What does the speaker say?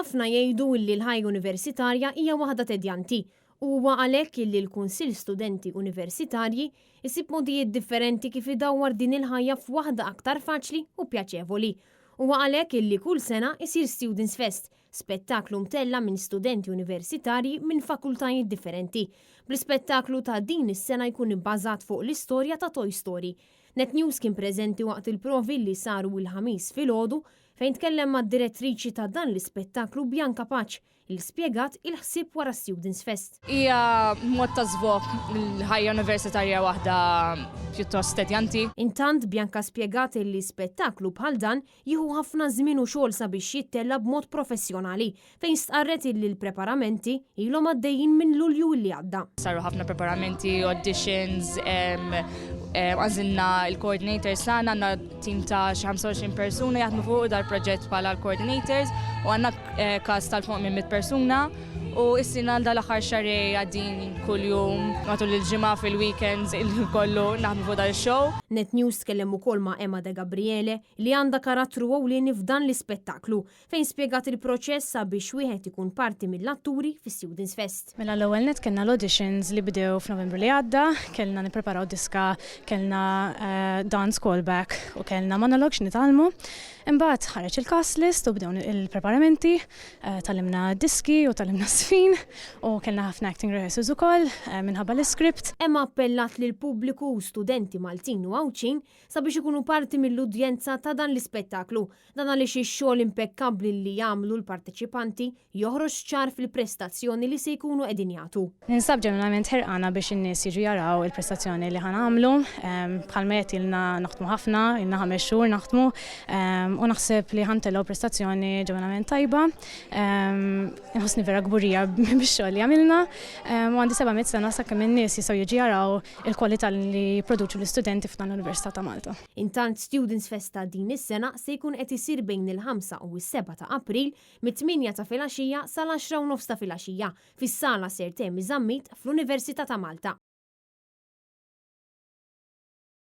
Ħafna jgħidu li l-ħajja universitarja hija waħda tedjanti u huwa għalhekk illi l-Kunsill Studenti Universitarji isib modijiet differenti kif idawwar din il-ħajja f'waħda aktar faċli u pjaċevoli. Huwa għalhekk illi kull sena isir Students Fest, spettaklu mtella minn studenti universitarji minn fakultajiet differenti. Bl-spettaklu ta' din is-sena jkun ibbażat fuq l-istorja ta' Toy Story. NetNews kien preżenti waqt il-provi li saru il-ħamis filgħodu fejn tkellem mad-direttriċi ta' dan l-ispettaklu Bjanka Paċ li spjegat il-ħsieb wara Students Fest. Hija mod ta' żvok l-ħajja universitarja waħda pjuttost tedjanti. Intant Bjanka spjegat li spettaklu bħal dan jieħu ħafna żmien u xogħol sabiex jittella b'mod professjonali fejn stqarret li l-preparamenti ilhom għaddejjin minn Lulju li għadda. Saru ħafna preparamenti, auditions, għażilna il-coordinators tagħna, għandna tim ta' xi 25 persuna jaħdmu fuq dal-proġett bħala l-coordinators u għandna każ tal-fuq minn 100 persuna u issina dal-aħħar xarrej għaddin kuljum matul il-ġimgħa fil-weekends il-kollu naħdmu fuq dal-show. NetNews tkellem ukoll ma' Emma De Gabriele li għandha karattru ewlieni f'dan l-ispettaklu fejn spjegat il-proċess sabiex wieħed ikun parti mill-atturi fis-Students Fest. Mela l-ewwel net kellna l-auditions li bdew f'Novembru li għadda, kellna nippreparaw diska, kellna dance callback u kellna monolog x'nitalmu. Imbagħad ħareġ il-cast list u bdew il-preparamenti, tallimna diski u tallimna sfin u kellna ħafna acting rehearsals ukoll minħabba l-iskript. Emma appellat lil pubbliku u studenti Maltin u Awċin sabiex ikunu parti mill-udjenza ta' dan l-ispettaklu. Dan għaliex ix-xogħol impeccabbli li jagħmlu l-parteċipanti joħroġ ċar fil-prestazzjoni li se jkunu qegħdin jagħtu. Ninsab ġeneralment ħerqana biex in-nies jiġu jaraw il-prestazzjoni li ħanamlu, bħalma qed ilna naħdmu ħafna, ilna 5 xhur naħdmu u naħseb li ħantellaw prestazzjoni ġeneralment tajba. Inħossni vera gburija bix-xogħol li għamilna u għandi 700 sena sakemm in-nies jistgħu jiġu jaraw il-kwalità li jipproduċu l-istudenti f'dan l-Università ta' Malta. Intant Students Fest ta' din is-sena se jkun qed isir bejn il-5 u s-7 ta' April mit-8 ta' filgħaxija sal-10 u nofs ta' filgħaxija fis-sala Ser Temi Żammit fl-Università ta' Malta.